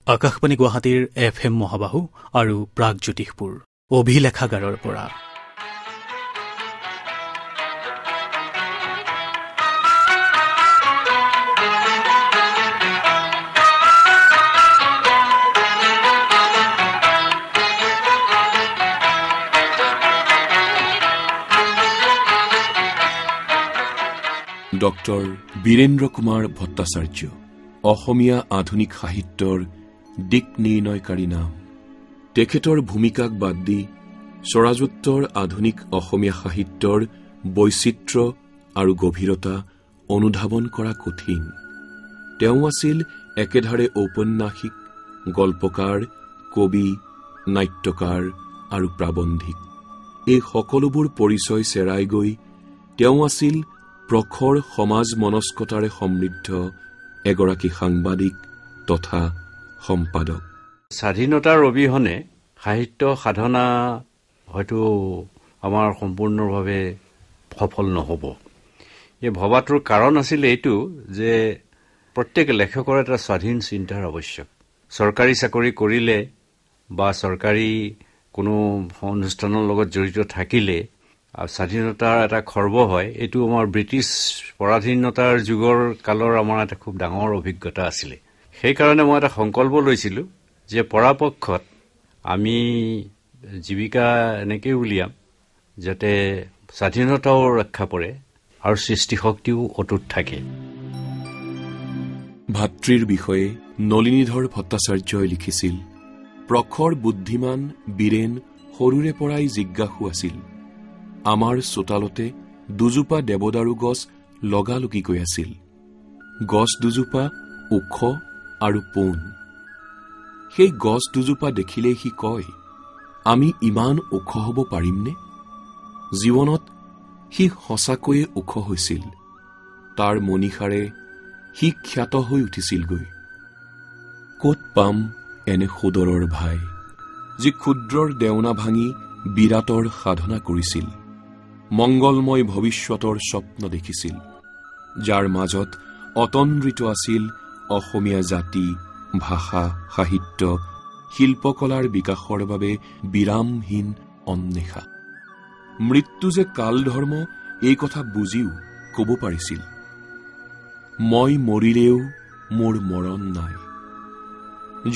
আকাশবাণী গুৱাহাটীৰ FM মহাবাহু আৰু প্ৰাগজ্যোতিষপুৰ অভিলেখাগাৰৰ পৰা ডক্টৰ বীৰেন্দ্ৰ কুমাৰ ভট্টাচাৰ্য অসমীয়া আধুনিক সাহিত্যৰ দিক নিৰ্ণয়কাৰী নাম। তেখেতৰ ভূমিকাক বাদ দি স্বৰাজোত্তৰ আধুনিক অসমীয়া সাহিত্যৰ বৈচিত্ৰ্য আৰু গভীৰতা অনুধাৱন কৰা কঠিন। তেওঁ আছিল একেধাৰে ঔপন্যাসিক, গল্পকাৰ, কবি, নাট্যকাৰ আৰু প্ৰাবন্ধিক। এই সকলোবোৰ পৰিচয় চেৰাই গৈ তেওঁ আছিল প্ৰখৰ সমাজ মনস্কতাৰে সমৃদ্ধ এগৰাকী সাংবাদিক তথা সম্পাদক। স্বাধীনতাৰ অবিহনে সাহিত্য সাধনা হয়তো আমাৰ সম্পূৰ্ণভাৱে সফল নহ'ব। এই ভবাটোৰ কাৰণ আছিল এইটো যে প্ৰত্যেক লেখকৰ এটা স্বাধীন চিন্তাৰ আৱশ্যক। চৰকাৰী চাকৰি কৰিলে বা চৰকাৰী কোনো অনুষ্ঠানৰ লগত জড়িত থাকিলে স্বাধীনতাৰ এটা খৰ্ব হয়। এইটো আমাৰ ব্ৰিটিছ পৰাধীনতাৰ যুগৰ কালৰ আমাৰ এটা খুব ডাঙৰ অভিজ্ঞতা আছিলে। সেইকাৰণে মই এটা সংকল্প লৈছিলোঁ যে পৰাপক্ষত আমি জীৱিকা এনেকৈ উলিয়াম যাতে স্বাধীনতাও ৰক্ষা পৰে আৰু সৃষ্টিশক্তিও অটুট থাকে। ভাতৃৰ বিষয়ে নলিনীধৰ ভট্টাচাৰ্যই লিখিছিল, প্ৰখৰ বুদ্ধিমান বীৰেন সৰুৰে পৰাই জিজ্ঞাসু আছিল। আমাৰ চোতালতে দুজোপা দেৱদাৰু গছ লগালগিকৈ আছিল। গছ দুজোপা ওখ আৰু পোন। সেই গছ দুজোপা দেখিলেই সি কয়, আমি ইমান ওখ হ'ব পাৰিমনে? জীৱনত সি সঁচাকৈয়ে ওখ হৈছিল। তাৰ মনীষাৰে সি খ্যাত হৈ উঠিছিলগৈ। ক'ত পাম এনে সোদৰৰ ভাই, যি ক্ষুদ্ৰৰ দেওনা ভাঙি বিৰাটৰ সাধনা কৰিছিল, মংগলময় ভৱিষ্যতৰ স্বপ্ন দেখিছিল, যাৰ মাজত অতন্দ্ৰিত আছিল অসমীয়া জাতি, ভাষা, সাহিত্য, শিল্পকলাৰ বিকাশৰ বাবে বিৰামহীন অন্বেষা। মৃত্যু যে কাল ধৰ্ম এই কথা বুজিও ক'ব পাৰিছিল, মই মৰিলেও মোৰ মৰণ নাই।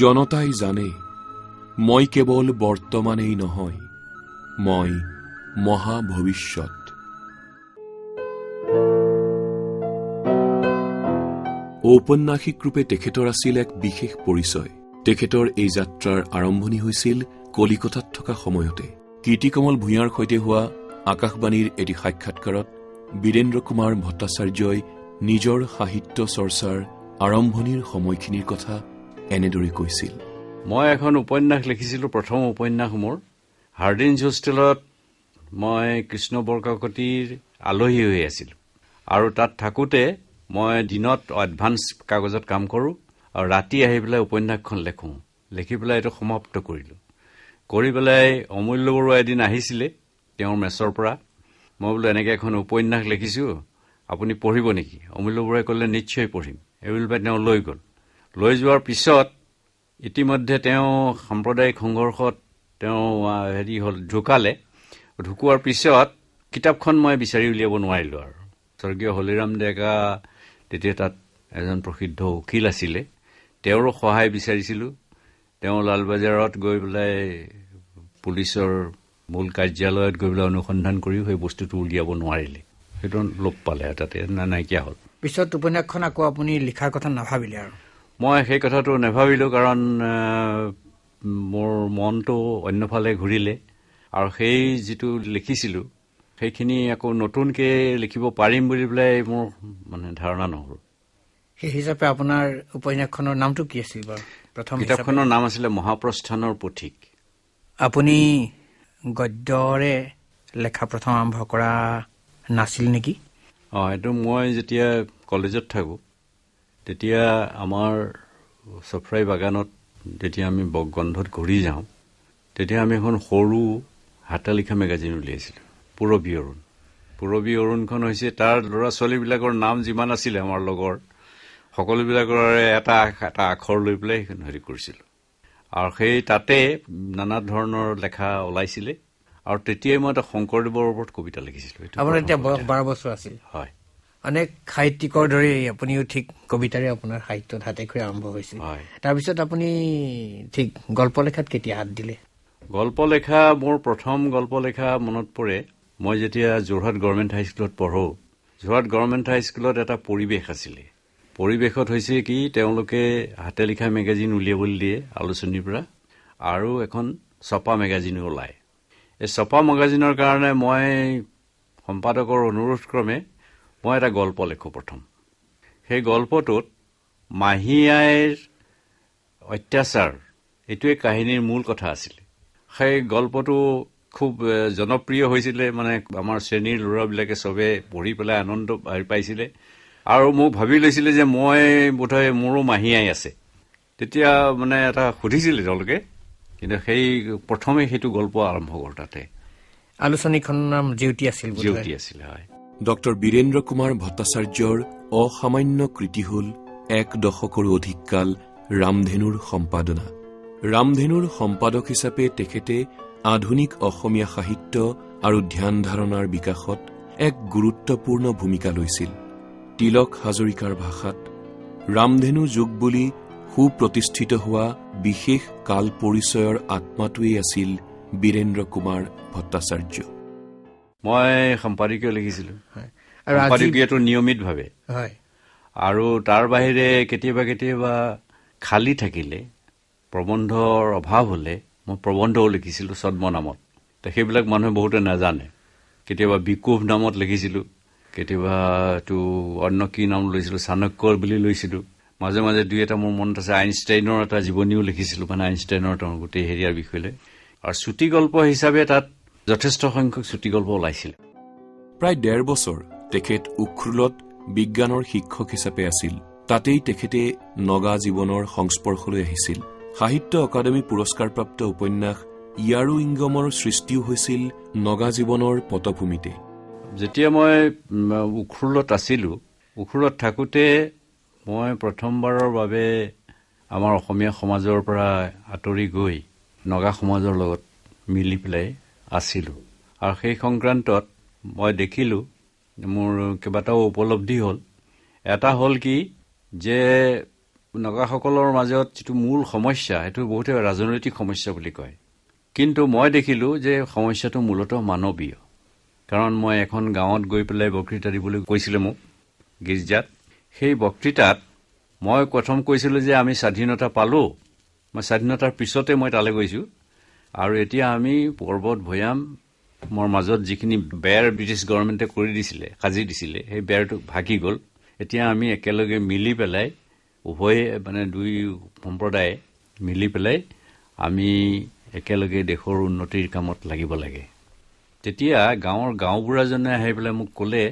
জনতাই জানে মই কেৱল বৰ্তমানেই নহয়, মই মহাভৱিষ্যত। ঔপন্যাসিক ৰূপে তেখেতৰ আছিল এক বিশেষ পৰিচয়। তেখেতৰ এই যাত্ৰাৰ আৰম্ভণি হৈছিল কলিকতাত থকা সময়তে। কীৰ্তিকমল ভূঞাৰ সৈতে হোৱা আকাশবাণীৰ এটি সাক্ষাৎকাৰত বীৰেন্দ্ৰ কুমাৰ ভট্টাচাৰ্যই নিজৰ সাহিত্য চৰ্চাৰ আৰম্ভণিৰ সময়খিনিৰ কথা এনেদৰে কৈছিল। মই এখন উপন্যাস লিখিছিলোঁ, প্ৰথম উপন্যাস মোৰ। হাৰ্ডিঞ্জ হোষ্টেলত মই কৃষ্ণ বৰকাকতিৰ আলহী হৈ আছিলোঁ আৰু তাত থাকোঁতে মই দিনত এডভান্স কাগজত কাম কৰোঁ আৰু ৰাতি আহি পেলাই উপন্যাসখন লেখোঁ। লিখি পেলাই এইটো সমাপ্ত কৰিলোঁ। কৰি পেলাই অমূল্য বৰুৱা এদিন আহিছিলে তেওঁৰ মেছৰ পৰা। মই বোলো এনেকৈ এখন উপন্যাস লিখিছোঁ, আপুনি পঢ়িব নেকি? অমূল্য বৰুৱাই ক'লে নিশ্চয় পঢ়িম। এইবুলি পাই তেওঁ লৈ গ'ল। লৈ যোৱাৰ পিছত ইতিমধ্যে তেওঁ সাম্প্ৰদায়িক সংঘৰ্ষত তেওঁ ঢুকালে। ঢুকোৱাৰ পিছত কিতাপখন মই বিচাৰি উলিয়াব নোৱাৰিলোঁ আৰু। স্বৰ্গীয় হলিৰাম ডেকা তেতিয়া তাত এজন প্ৰসিদ্ধ উকিল আছিলে, তেওঁৰো সহায় বিচাৰিছিলোঁ। তেওঁ লালবাজাৰত গৈ পেলাই পুলিচৰ মূল কাৰ্যালয়ত গৈ পেলাই অনুসন্ধান কৰিও সেই বস্তুটো উলিয়াব নোৱাৰিলে। সেইটো লোপ পালে, তাতে নাইকিয়া হ'ল। পিছত উপন্যাসখন আকৌ আপুনি লিখাৰ কথা নাভাবিলে? আৰু মই সেই কথাটো নাভাবিলোঁ, কাৰণ মোৰ মনটো অন্যফালে ঘূৰিলে আৰু সেই যিটো লিখিছিলোঁ সেইখিনি আকৌ নতুনকৈ লিখিব পাৰিম বুলি পেলাই মোৰ ধাৰণা নহ'ল। সেই হিচাপে আপোনাৰ উপন্যাসখনৰ নামটো কি আছিল বাৰু? প্ৰথম কিতাপখনৰ নাম আছিলে মহাপ্ৰস্থানৰ পথিক। আপুনি গদ্যৰে লেখা প্ৰথম আৰম্ভ কৰা নাছিল নেকি? এইটো মই যেতিয়া কলেজত থাকোঁ তেতিয়া আমাৰ চফৰাই বাগানত যেতিয়া আমি বগন্ধত ঘূৰি যাওঁ তেতিয়া আমি এখন সৰু হাতা লিখা মেগাজিন উলিয়াইছিলোঁ, পূৰবী অৰুণ। পূৰবী অৰুণখন হৈছে তাৰ ল'ৰা ছোৱালীবিলাকৰ নাম যিমান আছিলে আমাৰ লগৰ সকলোবিলাকৰে এটা এটা আখৰ লৈ পেলাই সেইখন হেৰি কৰিছিলোঁ আৰু সেই তাতে নানা ধৰণৰ লেখা ওলাইছিলে আৰু তেতিয়াই মই এটা শংকৰদেৱৰ ওপৰত কবিতা লিখিছিলোঁ। আপোনাৰ এতিয়া বয়স 12 বছৰ আছিল। হয়। অনেক সাহিত্যিকৰ দৰে আপুনিও ঠিক কবিতাৰে আপোনাৰ সাহিত্যত হাতেখৰি আৰম্ভ হৈছিল। তাৰপিছত আপুনি ঠিক গল্প লেখাত কেতিয়া হাত দিলে? গল্প লেখা, মোৰ প্ৰথম গল্প লেখা মনত পৰে, মই যেতিয়া যোৰহাট গভৰ্ণমেণ্ট হাইস্কুলত পঢ়ো, যোৰহাট গভৰ্ণমেণ্ট হাইস্কুলত এটা পৰিৱেশ আছিলে। পৰিৱেশত হৈছে কি, তেওঁলোকে হাতে লিখা মেগাজিন উলিয়াবলৈ দিয়ে আলোচনীৰ পৰা, আৰু এখন ছপা মেগাজিনো ওলায়। এই ছপা মেগাজিনৰ কাৰণে মই সম্পাদকৰ অনুৰোধ ক্ৰমে মই এটা গল্প লিখোঁ প্ৰথম। সেই গল্পটোত মাহী আইৰ অত্যাচাৰ, এইটোৱে কাহিনীৰ মূল কথা আছিলে। সেই গল্পটো খুব জনপ্ৰিয় হৈছিলে, মানে আমাৰ শ্ৰেণীৰ ল'ৰাবিলাকে চবে পঢ়ি পেলাই আনন্দ পাইছিলে আৰু মোক ভাবি লৈছিলে যে মই বোধহয় মোৰো মাহী আই আছে। তেতিয়া মানে এটা সুধিছিলে তেওঁলোকে, কিন্তু সেই প্ৰথমে সেইটো গল্প আৰম্ভ কৰোঁ তাতে। আলোচনীখনৰ নাম জেউতি আছিল। জেউতি আছিলে, হয়। ডক্টৰ বীৰেন্দ্ৰ কুমাৰ ভট্টাচাৰ্যৰ অসামান্য কৃতি হ'ল 1 দশকৰো অধিক কাল ৰামধেনুৰ সম্পাদনা। ৰামধেনুৰ সম্পাদক হিচাপে তেখেতে আধুনিক অসমীয়া সাহিত্য আৰু ধ্যান ধাৰণাৰ বিকাশত এক গুৰুত্বপূৰ্ণ ভূমিকা লৈছিল। তিলক হাজৰিকাৰ ভাষাত ৰামধেনু যুগ বুলি সুপ্ৰতিষ্ঠিত হোৱা বিশেষ কাল পৰিচয়ৰ আত্মাটোৱেই আছিল বীৰেন্দ্ৰ কুমাৰ ভট্টাচাৰ্য। মই সম্পাদকীয় লিখিছিলোঁ, সম্পাদকীয়টো নিয়মিতভাৱে, আৰু তাৰ বাহিৰে কেতিয়াবা কেতিয়াবা খালী থাকিলে, প্ৰবন্ধৰ অভাৱ হ'লে মই প্ৰবন্ধও লিখিছিলোঁ ছদ্ম নামত। সেইবিলাক মানুহে বহুতে নাজানে। কেতিয়াবা বিকোভ নামত লিখিছিলোঁ, কেতিয়াবা এইটো অন্য কি নাম লৈছিলোঁ, চাণক্য বুলি লৈছিলোঁ। মাজে মাজে দুই এটা মোৰ মনত আছে আইনষ্টাইনৰ এটা জীৱনীও লিখিছিলোঁ, মানে আইনষ্টাইনৰ তেওঁৰ গোটেই হেৰিয়াৰ বিষয়ে লৈ। আৰু চুটি গল্প হিচাপে তাত যথেষ্ট সংখ্যক চুটি গল্প ওলাইছিল। প্ৰায় 1.5 বছৰ তেখেত উখৰুলত বিজ্ঞানৰ শিক্ষক হিচাপে আছিল। তাতেই তেখেতে নগা জীৱনৰ সংস্পৰ্শলৈ আহিছিল। সাহিত্য অকাডেমী পুৰস্কাৰপ্ৰাপ্ত উপন্যাস ইয়াৰো ইংগমৰ সৃষ্টিও হৈছিল নগা জীৱনৰ পটভূমিতে। যেতিয়া মই উখৰুলত আছিলোঁ, উখৰুলত থাকোঁতে মই প্ৰথমবাৰৰ বাবে আমাৰ অসমীয়া সমাজৰ পৰা আঁতৰি গৈ নগা সমাজৰ লগত মিলি পেলাই আছিলোঁ। আৰু সেই সংক্ৰান্তত মই দেখিলোঁ, মোৰ কেইবাটাও উপলব্ধি হ'ল। এটা হ'ল কি, যে নগাসকলৰ মাজত যিটো মূল সমস্যা, সেইটো বহুতে ৰাজনৈতিক সমস্যা বুলি কয়, কিন্তু মই দেখিলোঁ যে সমস্যাটো মূলতঃ মানৱীয়। কাৰণ মই এখন গাঁৱত গৈ পেলাই বক্তৃতা দিবলৈ কৈছিলে মোক গীৰ্জাত। সেই বক্তৃতাত মই প্ৰথম কৈছিলোঁ যে আমি স্বাধীনতা পালোঁ, মই স্বাধীনতাৰ পিছতে মই তালৈ গৈছোঁ, আৰু এতিয়া আমি পৰ্বত ভৈয়ামৰ মাজত যিখিনি বেৰ ব্ৰিটিছ গভৰ্ণমেণ্টে কৰি দিছিলে, সাজি দিছিলে, সেই বেৰটো ভাগি গ'ল। এতিয়া আমি একেলগে মিলি পেলাই, উভয়ে মানে দুই সম্প্ৰদায়ে মিলি পেলাই আমি একেলগে দেশৰ উন্নতিৰ কামত লাগিব লাগে। তেতিয়া গাঁৱৰ গাঁওবুঢ়াজনে আহি পেলাই মোক ক'লে,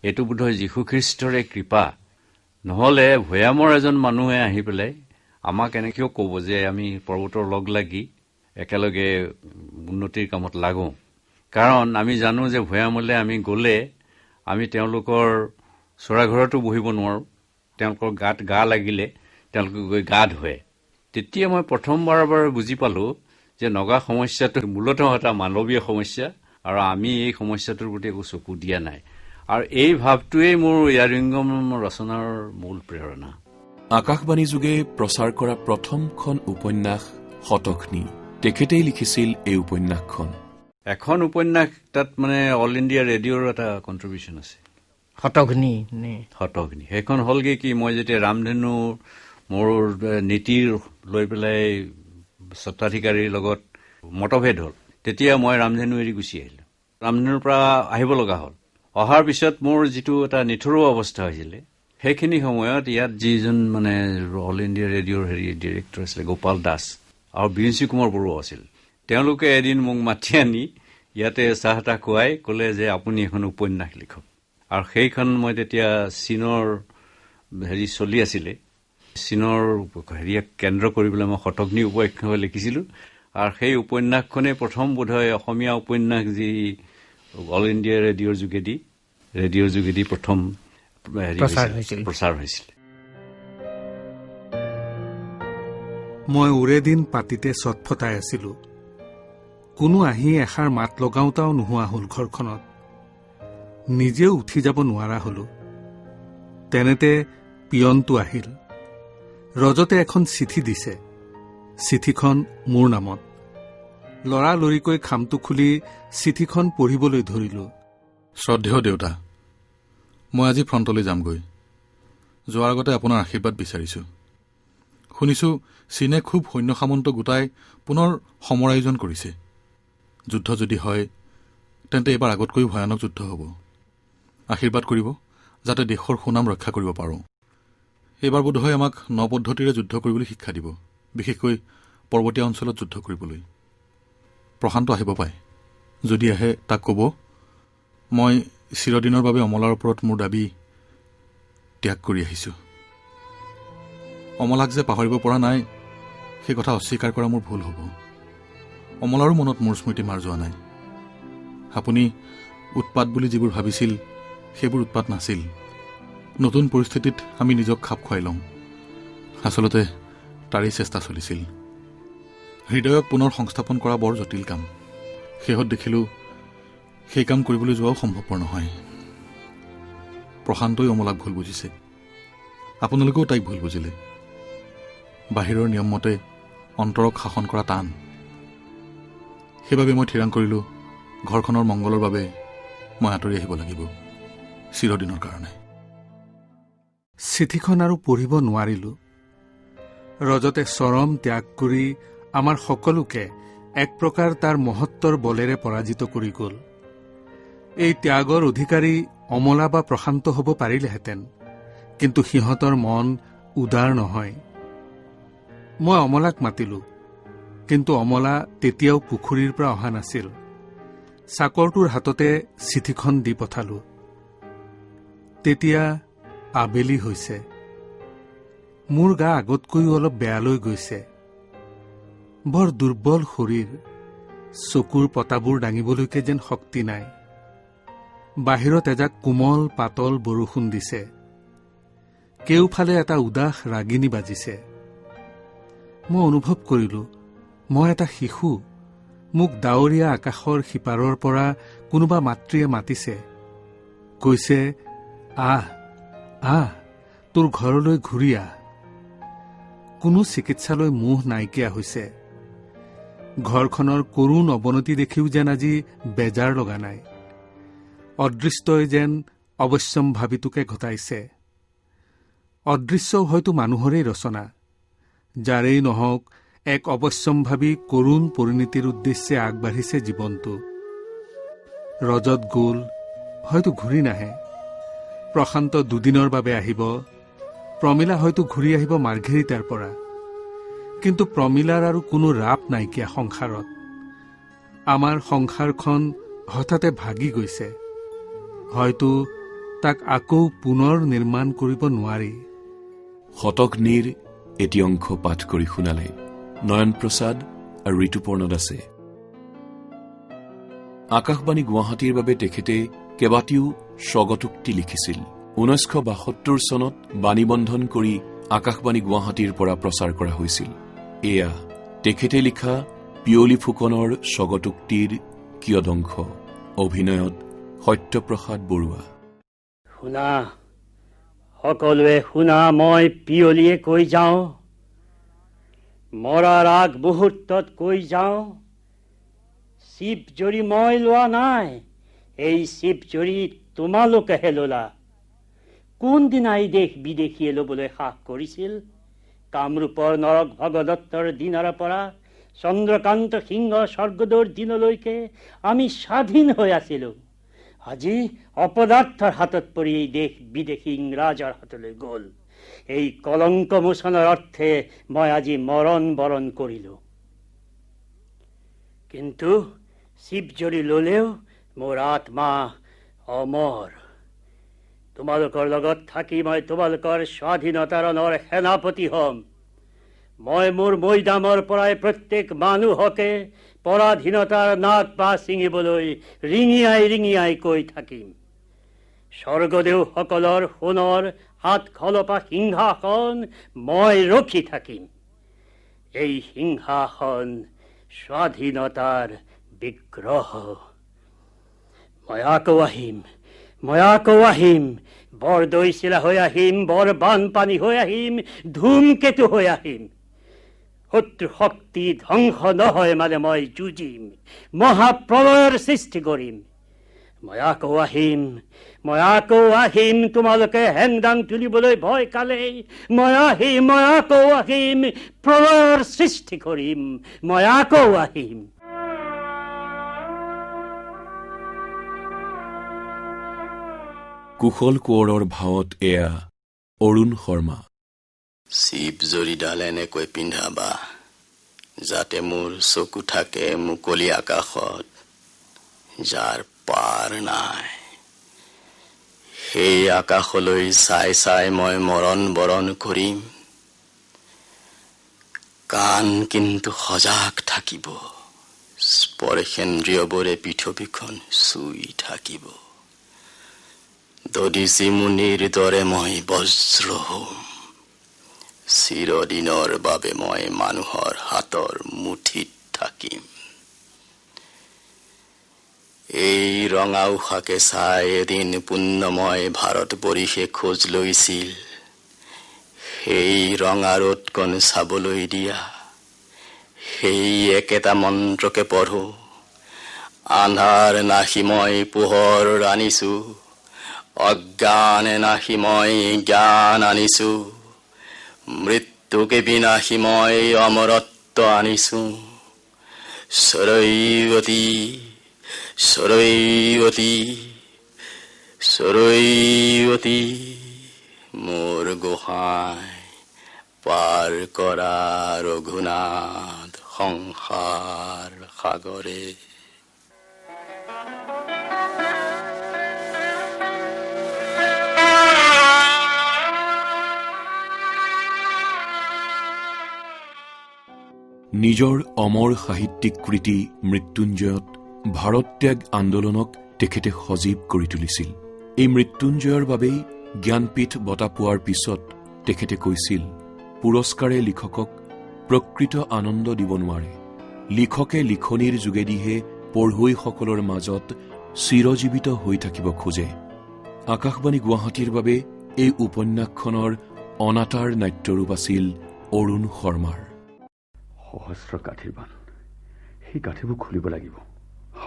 এইটো বোধহয় যীশুখ্ৰীষ্টৰে কৃপা, নহ'লে ভৈয়ামৰ এজন মানুহে আহি পেলাই আমাক এনেকৈও ক'ব যে আমি পৰ্বতৰ লগ লাগি একেলগে উন্নতিৰ কামত লাগো। কাৰণ আমি জানো যে ভৈয়ামলৈ আমি গ'লে আমি তেওঁলোকৰ চৰাঘৰতো বহিব নোৱাৰোঁ, তেওঁলোকৰ গাত গা লাগিলে তেওঁলোকে গৈ গা ধুৱে। তেতিয়া মই প্ৰথমবাৰৰ বাবে বুজি পালোঁ যে নগা সমস্যাটো মূলতঃ এটা মানৱীয় সমস্যা, আৰু আমি এই সমস্যাটোৰ প্ৰতি একো চকু দিয়া নাই। আৰু এই ভাৱটোৱেই মোৰ ইয়াৰিংগম ৰচনাৰ মূল প্ৰেৰণা। আকাশবাণী যোগে প্ৰচাৰ কৰা প্ৰথমখন উপন্যাস শতঘ্নী, তেখেতেই লিখিছিল এই উপন্যাসখন। এখন উপন্যাস তাত মানে অল ইণ্ডিয়া ৰেডিঅ'ৰ এটা কণ্ট্ৰিবিউশ্যন আছে। শতঘ্নী সেইখন হ'লগৈ কি, মই যেতিয়া ৰামধেনু মোৰ নীতিৰ লৈ পেলাই স্বত্বাধিকাৰীৰ লগত মতভেদ হ'ল, তেতিয়া মই ৰামধেনু এৰি গুচি আহিলোঁ। ৰামধেনুৰ পৰা আহিব লগা হ'ল। অহাৰ পিছত মোৰ যিটো এটা নিথৰুৱা অৱস্থা হৈছিলে, সেইখিনি সময়ত ইয়াত যিজন মানে অল ইণ্ডিয়া ৰেডিঅ'ৰ ডিৰেক্টৰ আছিলে গোপাল দাস আৰু বিৰিঞ্চি কুমাৰ বৰুৱা আছিল, তেওঁলোকে এদিন মোক মাতি আনি ইয়াতে চাহ তাহ খুৱাই ক'লে যে আপুনি এখন উপন্যাস লিখক। আৰু সেইখন মই তেতিয়া চীনৰ চলি আছিলে, চীনৰ হেৰিয়াক কেন্দ্ৰ কৰি পেলাই মই শতঘ্নী উপন্যাস লিখিছিলোঁ। আৰু সেই উপন্যাসখনেই প্ৰথম বোধহয় অসমীয়া উপন্যাস যি অল ইণ্ডিয়া ৰেডিঅ'ৰ যোগেদি প্ৰথম প্ৰচাৰ হৈছিল। মই ওৰে দিন পাতিতে চটফটাই আছিলো। কোনো আহি এষাৰ মাত লগাওঁতাও নোহোৱা হ'ল ঘৰখনত। নিজেও উঠি যাব নোৱাৰা হলো। তেনেতে পিয়নটো আহিল। ৰজতে এখন চিঠি দিছে। চিঠিখন মোৰ নামত। লৰালৰিকৈ খামটো খুলি চিঠিখন পঢ়িবলৈ ধৰিলো। শ্ৰদ্ধেয় দেউতা, মই আজি ফ্ৰণ্টলৈ যামগৈ। যোৱাৰ আগতে আপোনাৰ আশীৰ্বাদ বিচাৰিছো। শুনিছো চীনে খুব সৈন্য সামন্ত গোটাই পুনৰ সমৰ আয়োজন কৰিছে। যুদ্ধ যদি হয় তেন্তে এইবাৰ আগতকৈও ভয়ানক যুদ্ধ হ'ব। আশীৰ্বাদ কৰিব যাতে দেশৰ সুনাম ৰক্ষা কৰিব পাৰোঁ। এইবাৰ বোধহয় আমাক ন পদ্ধতিৰে যুদ্ধ কৰিবলৈ শিক্ষা দিব, বিশেষকৈ পৰ্বতীয়া অঞ্চলত যুদ্ধ কৰিবলৈ। প্ৰশান্ত আহিব পাৰে। যদি আহে তাক ক'ব, মই চিৰদিনৰ বাবে অমলাৰ ওপৰত মোৰ দাবী ত্যাগ কৰি আহিছোঁ। অমলাক যে পাহৰিব পৰা নাই, সেই কথা অস্বীকাৰ কৰা মোৰ ভুল হ'ব। অমলাৰো মনত মোৰ স্মৃতি মাৰ যোৱা নাই। আপুনি উৎপাত বুলি যিবোৰ ভাবিছিল সেইবোৰ উৎপাত নাছিল। নতুন পৰিস্থিতিত আমি নিজক খাপ খুৱাই লওঁ। আচলতে তাৰেই চেষ্টা চলিছিল। হৃদয়ক পুনৰ সংস্থাপন কৰা বৰ জটিল কাম। শেহত দেখিলোঁ সেই কাম কৰিবলৈ যোৱাও সম্ভৱপৰ নহয়। প্ৰশান্তই অমলাক ভুল বুজিছে। আপোনালোকেও তাইক ভুল বুজিলে। বাহিৰৰ নিয়ম মতে অন্তৰক শাসন কৰা টান। সেইবাবে মই থিৰাং কৰিলোঁ, ঘৰখনৰ মংগলৰ বাবে মই আঁতৰি আহিব লাগিব, চিৰদিনৰ কাৰণে। চিঠিখন আৰু পঢ়িব নোৱাৰিলো। ৰজতে চৰম ত্যাগ কৰি আমাৰ সকলোকে এক প্ৰকাৰ তাৰ মহত্বৰ বলেৰে পৰাজিত কৰি গ'ল। এই ত্যাগৰ অধিকাৰী অমলা বা প্ৰশান্ত হ'ব পাৰিলেহেঁতেন, কিন্তু সিহঁতৰ মন উদাৰ নহয়। মই অমলাক মাতিলো, কিন্তু অমলা তেতিয়াও পুখুৰীৰ পৰা অহা নাছিল। চাকৰটোৰ হাততে চিঠিখন দি পঠালো। তেতিয়া আবেলি হৈছে। মোৰ গা আগতকৈও অলপ বেয়ালৈ গৈছে। বৰ দুৰ্বল শৰীৰ। চকুৰ পতাবোৰ দাঙিবলৈকে যেন শক্তি নাই। বাহিৰত এজাক কোমল পাতল বৰষুণ দিছে। কেওফালে এটা উদাস ৰাগিনী বাজিছে। মই অনুভৱ কৰিলো মই এটা শিশু। মোক ডাৱৰীয়া আকাশৰ সিপাৰৰ পৰা কোনোবা মাতৃয়ে মাতিছে, কৈছে, আহ আহ, তোৰ ঘৰলৈ ঘূৰি আহ। কোনো চিকিৎসালয় মোহ নাইকিয়া হৈছে। ঘৰখনৰ কৰুণ অৱনতি দেখিও যেন আজি বেজাৰ লগা নাই। অদৃষ্টই যেন অৱশ্যম্ভাৱীটোকে ঘটাইছে। অদৃশ্য হয়তো মানুহৰেই ৰচনা। যাৰেই নহওক, এক অৱশ্যম্ভাৱী কৰুণ পৰিণতিৰ উদ্দেশ্যে আগবাঢ়িছে জীৱনটো। ৰজত গ'ল, হয়তো ঘূৰি নাহে। প্ৰশান্ত দুদিনৰ বাবে আহিব। প্ৰমীলা হয়তো ঘূৰি আহিব মাৰ্ঘেৰিটাৰ পৰা। কিন্তু প্ৰমীলাৰ আৰু কোনো ৰাপ নাইকিয়া সংসাৰত। আমাৰ সংসাৰখন হঠাতে ভাগি গৈছে। হয়তো তাক আকৌ পুনৰ নিৰ্মাণ কৰিব নোৱাৰি। শতগ্নিৰ এটি অংশ পাঠ কৰি শুনালে নয়ন প্ৰসাদ আৰু ঋতুপৰ্ণ দাসে। আকাশবাণী গুৱাহাটীৰ বাবে তেখেতে কেইবাটিও স্বগতোক্তি লিখিছিল। 1972 চনত বাণীবন্ধন কৰি আকাশবাণী গুৱাহাটীৰ পৰা প্ৰচাৰ কৰা হৈছিল। এয়া তেখেতে লিখা পিয়লি ফুকনৰ স্বগতোক্তিৰ কিয়দংশ। অভিনয়ত সত্যপ্ৰসাদ বৰুৱা। শুনা সকলোৱে শুনা, মই পিয়লিয়ে কৈ যাওঁ, মৰাৰ আগ মুহূৰ্তত কৈ যাওঁ, শিৱজৰী মই লোৱা নাই, এই শিৱজৰী তোমালোকেহে ললা। কোনদিনা এই দেশ বিদেশীয়ে ল'বলৈ সাহ কৰিছিল? কামৰূপৰ নৰক ভগদত্তৰ দিনৰ পৰা চন্দ্ৰকান্ত সিংহ স্বৰ্গদেউৰ দিনলৈকে আমি স্বাধীন হৈ আছিলোঁ। আজি অপদাৰ্থৰ হাতত পৰি এই দেশ বিদেশী ইংৰাজৰ হাতলৈ গ'ল। এই কলংক মোচনৰ অৰ্থে মই আজি মৰণ বৰণ কৰিলোঁ। কিন্তু শিৱজৰী ল'লেও মোৰ আত্মা অমৰ। তোমালোকৰ লগত থাকি মই তোমালোকৰ স্বাধীনতাৰ ৰণৰ সেনাপতি হ'ম। মই মোৰ মৈদামৰ পৰাই প্ৰত্যেক মানুহকে পৰাধীনতাৰ নাক বা ছিঙিবলৈ ৰিঙিয়াই ৰিঙিয়াই কৈ থাকিম। স্বৰ্গদেউসকলৰ সোণৰ 7 খলপা সিংহাসন মই ৰখি থাকিম। এই সিংহাসন স্বাধীনতাৰ বিগ্ৰহ। মই আকৌ আহিম, বৰ দৈচিলা হৈ আহিম, বৰ বানপানী হৈ আহিম, ধূমকেতু হৈ আহিম। শত্ৰু শক্তি ধ্বংস নহয় মানে মই যুঁজিম, মহাপ্ৰলয়ৰ সৃষ্টি কৰিম। মই আকৌ আহিম, তোমালোকে হেংদাং তুলিবলৈ ভয় খালেই মই আকৌ আহিম, প্ৰলয়ৰ সৃষ্টি কৰিম, মই আকৌ আহিম। কুশল কোঁৱৰৰ ভাৱত এয়া অৰুণ শৰ্মা। চিপ জৰিডাল এনেকৈ পিন্ধাবা যাতে মোৰ চকু থাকে মুকলি আকাশত, যাৰ পাৰ নাই। সেই আকাশলৈ চাই চাই মই মৰণ বৰণ কৰিম। কাণ কিন্তু সজাগ থাকিব, স্পৰ্শেন্দ্ৰিয়বোৰে পৃথিৱীখন চুই থাকিব। দদিচি মুনিৰ দৰে মই বজ্ৰ হ'ম, চিৰদিনৰ বাবে মই মানুহৰ হাতৰ মুঠিত থাকিম। এই ৰঙা উশাকে চাই এদিন পুণ্যময় ভাৰতবৰ্ষে খোজ লৈছিল। সেই ৰঙা ৰ'দকণ চাবলৈ দিয়া, সেই একেটা মন্ত্ৰকে পঢ়ো। আন্ধাৰ নাশি মই পোহৰ আনিছো, অজ্ঞানে নাশি মই জ্ঞান আনিছো। মৃত্যুকে বিনাশী মই অমৰত্ব আনিছো। সৰৈৱতী সৰৈৱতী সৰৈৱতী মোৰ গোসাঁই, পাৰ কৰা ৰঘুনাথ সংসাৰ সাগৰে। নিজৰ অমৰ সাহিত্যিক কৃতি মৃত্যুঞ্জয়ত ভাৰত ত্যাগ আন্দোলনক তেখেতে সজীৱ কৰি তুলিছিল। এই মৃত্যুঞ্জয়ৰ বাবেই জ্ঞানপীঠ বঁটা পোৱাৰ পিছত তেখেতে কৈছিল, পুৰস্কাৰে লিখকক প্ৰকৃত আনন্দ দিব নোৱাৰে, লিখকে লিখনিৰ যোগেদিহে পঢ়ুৱৈসকলৰ মাজত চিৰজীৱিত হৈ থাকিব খোজে। আকাশবাণী গুৱাহাটীৰ বাবে এই উপন্যাসখনৰ অনাতাঁৰ নাট্যৰূপ আছিল অৰুণ শৰ্মাৰ। সহস্ৰ কাঠিৰ বান, সেই কাঠিবোৰ খুলিব লাগিব।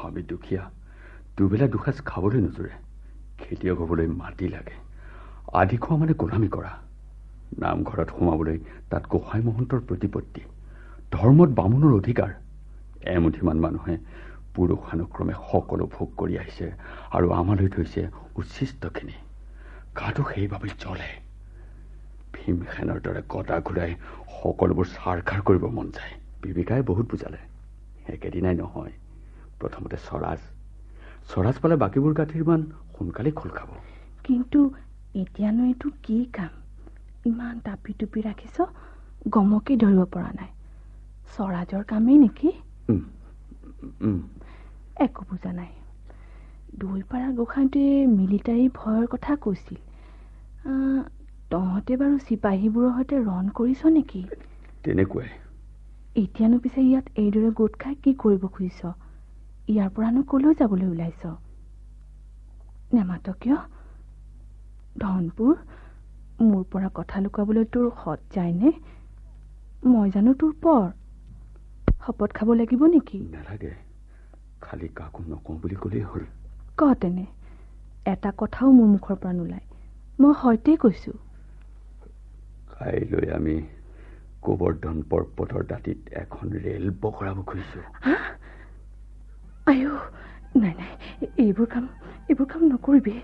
আমি দুখীয়া, দুবেলা দুসাঁজ খাবলৈ নোজোৰে। খেতিয়ক হ'বলৈ মাটি লাগে, আধি খোৱা মানে গোলামী কৰা। নামঘৰত সোমাবলৈ তাত গোসাঁই মহন্তৰ প্ৰতিপত্তি, ধৰ্মত বামুণৰ অধিকাৰ। এমুঠিমান মানুহে পুৰুষানুক্ৰমে সকলো ভোগ কৰি আহিছে আৰু আমালৈ থৈছে উচ্ছিষ্টখিনি। গাটো সেইবাবে জ্বলে। ভীমসেনৰ দৰে গদা ঘূৰাই সকলোবোৰ ছাৰখাৰ কৰিব মন যায়। বিবিকাই বহুত বুজালে, একেদিনাই নহয়। প্ৰথমতে স্বৰাজ পালে বাকীবোৰ গাঁঠিৰ মান সোনকালেই খোল খাব। কিন্তু এতিয়ানো এইটো কি কাম? ইমান টাপি টুপি ৰাখিছ, গমকেই ধৰিব পৰা নাই। স্বৰাজৰ কামেই নেকি? একো বুজা নাই। দৈপাৰা গোসাঁইটোৱে মিলিটাৰী ভয়ৰ কথা কৈছিল। তহঁতে বাৰু চিপাহীবোৰৰ সৈতে ৰণ কৰিছ নেকি? তেনেকুৱাই। এতিয়ানো পিছে ইয়াত এইদৰে গোট খাই কি কৰিব খুজিছ? ইয়াৰ পৰানো কলৈ যাবলৈ ওলাইছ? নেমাত কিয়? ধনপুৰ, মোৰ পৰা কথা লুকাবলৈ তোৰ সৎ যায়নে? মই জানো তোৰ পৰ? শপত খাব লাগিব নেকি? নালাগে, খালি কাকো নকওঁ বুলি ক'লেই হ'ল। ক তেনে, এটা কথাও মোৰ মুখৰ পৰা নোলায়। মই হয়তেই কৈছো। কাইলৈ আমি গোবৰ্ধন পৰ্বতৰ দাঁতিত এখন ৰেল বগৰাব খুজিছো। আয়ো, নাই নাই, এইবোৰ কাম নকৰিবি।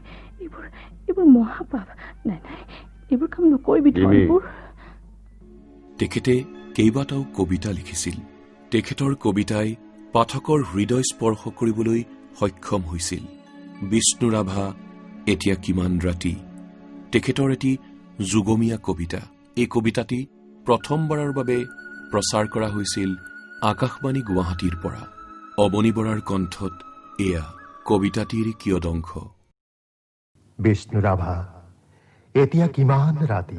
এইবোৰ মহাপাপ। নাই, এইবোৰ কাম নকৰিবি। তেখেতে কেইবাটাও কবিতা লিখিছিল। তেখেতৰ কবিতাই পাঠকৰ হৃদয় স্পৰ্শ কৰিবলৈ সক্ষম হৈছিল। বিষ্ণুৰাভা, এতিয়া কিমান ৰাতি, তেখেতৰ এটি যুগমীয়া কবিতা। এই কবিতাটি প্ৰথমবাৰৰ বাবে প্ৰচাৰ কৰা হৈছিল আকাশবাণী গুৱাহাটীৰ পৰা। অবনী বৰাৰ কণ্ঠত এয়া কবিতাটিৰ কিয়দংশ। বিষ্ণুৰাভা, এতিয়া কিমান ৰাতি,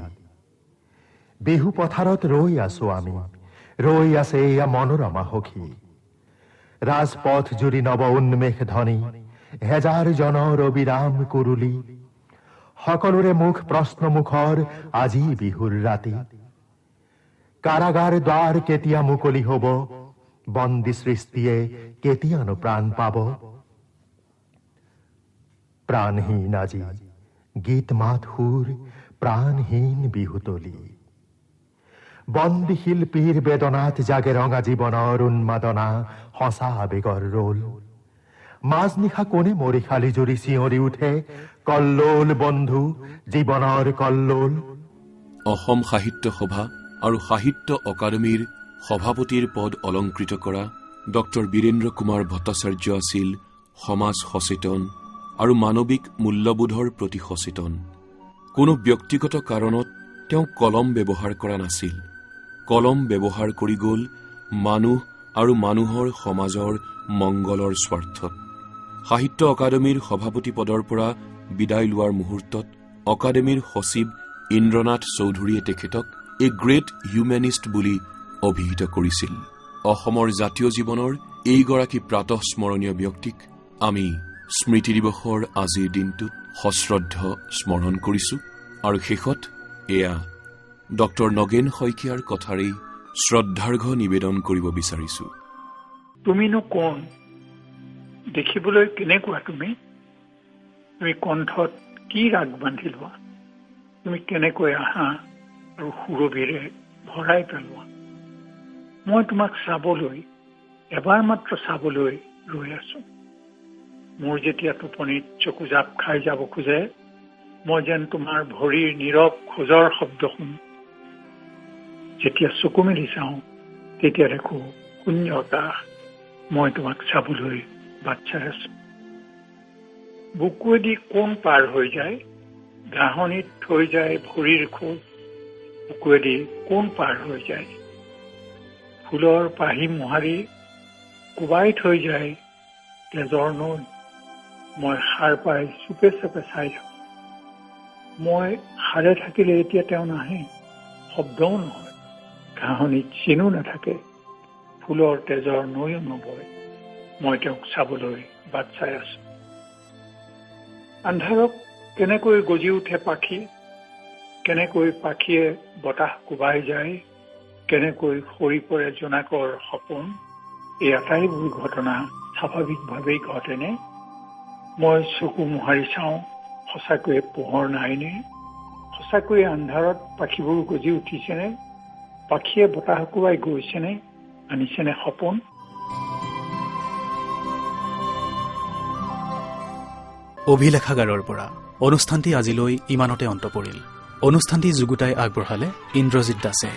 বিহু পথাৰত ৰৈ আছো আমি, ৰৈ আছে এয়া মনোৰমা সখী। ৰাজপথ জুৰি নৱ উন্মেষ ধ্বনি, হেজাৰ জনৰ অবিৰাম কুৰুলি, সকলোৰে মুখ প্ৰশ্নমুখৰ আজি বিহুৰ ৰাতি। কাৰাগাৰ দ্বাৰ কেতিয়া মুকলি হব, বন্দী সৃষ্টিয়ে কেতিয়ানো প্ৰাণ পাব। প্ৰাণহীন আজি গীত মাত সুৰ, প্ৰাণহীন বিহুতলী। বন্দী শিল্পীৰ বেদনাত জাগে ৰঙা জীৱনৰ উন্মাদনা, সঁচা আবেগৰ ৰোল। মাজনিশা কোনে মৰিশালী জুৰি চিঞৰি উঠে, কল্লোল বন্ধু জীৱনৰ কল্লোল। অসম সাহিত্য সভা আৰু সাহিত্য অকাডেমীৰ সভাপতিৰ পদ অলংকৃত কৰা ডক্টৰ বীৰেন্দ্ৰ কুমাৰ ভট্টাচাৰ্য আছিল সমাজ সচেতন আৰু মানৱিক মূল্যবোধৰ প্ৰতি সচেতন। কোনো ব্যক্তিগত কাৰণত তেওঁ কলম ব্যৱহাৰ কৰা নাছিল। কলম ব্যৱহাৰ কৰি গ'ল মানুহ আৰু মানুহৰ সমাজৰ মংগলৰ স্বাৰ্থত। সাহিত্য অকাডেমীৰ সভাপতি পদৰ পৰা বিদায় লোৱাৰ মুহূৰ্তত অকাডেমীৰ সচিব ইন্দ্ৰনাথ চৌধুৰীয়ে তেখেতক এ গ্ৰেট হিউমেনিষ্ট বুলি অভিহিত কৰিছিল। অসমৰ জাতীয় জীৱনৰ এইগৰাকী প্ৰাতঃস্মৰণীয় ব্যক্তিক আমি স্মৃতি দিৱসৰ আজিৰ দিনটোত সশ্ৰদ্ধ স্মৰণ কৰিছো। আৰু শেষত এয়া ডক্টৰ নগেন শইকীয়াৰ কথাৰেই শ্ৰদ্ধাৰ্ঘ্য নিবেদন কৰিব বিচাৰিছো। তুমিনো কোন, দেখিবলৈ কেনেকুৱা তুমি? তুমি কণ্ঠত কি ৰাগ বান্ধি লোৱা? তুমি কেনেকৈ আহা আৰু সুৰভিৰে ভৰাই পেলোৱা? মই তোমাক চাবলৈ, এবাৰ মাত্ৰ চাবলৈ ৰৈ আছো। মোৰ যেতিয়া টোপনিত চকু জাপ খাই যাব খোজে, মই যেন তোমাৰ ভৰিৰ নীৰৱ খোজৰ শব্দ শুনো। যেতিয়া চকু মেলি চাওঁ, তেতিয়া দেখো শূন্য আকাশ, মই তোমাক চাবলৈ বাট চাই আছো। বুকুৱেদি কোন পাৰ হৈ যায়, ঘাঁহনিত থৈ যায় ভৰিৰ খোজ। বুকুৱেদি কোন পাৰ হৈ যায়, ফুলৰ পাহি মোহাৰি কোবাই থৈ যায় তেজৰ নৈ। মই সাৰ পাই চুপে চাপে চাই থাকো। মই সাৰে থাকিলে এতিয়া তেওঁ নাহে, শব্দও নহয়, ঘাঁহনিত চিনো নাথাকে, ফুলৰ তেজৰ নৈও নবয়। মই তেওঁক চাবলৈ বাট চাই আছো। আন্ধাৰক কেনেকৈ গজি উঠে পাখি, কেনেকৈ পাখিয়ে বতাহ কোবাই যায়, কেনেকৈ সৰি পৰে জোনাকৰ সপোন। এই আটাইবোৰ ঘটনা স্বাভাৱিকভাৱেই ঘটেনে? মই চকু মোহাৰি চাওঁ, সঁচাকৈয়ে পোহৰ নাইনে? সঁচাকৈয়ে আন্ধাৰত পাখিবোৰ গজি উঠিছেনে? পাখিয়ে বতাহ কোবাই গৈছেনে? আনিছেনে সপোন? অভিলেখাগাৰৰ পৰা অনুষ্ঠানটি আজিলৈ ইমানতে অন্ত পৰিল। অনুষ্ঠানটি যুগুতাই আগবঢ়ালে ইন্দ্ৰজিৎ দাসে।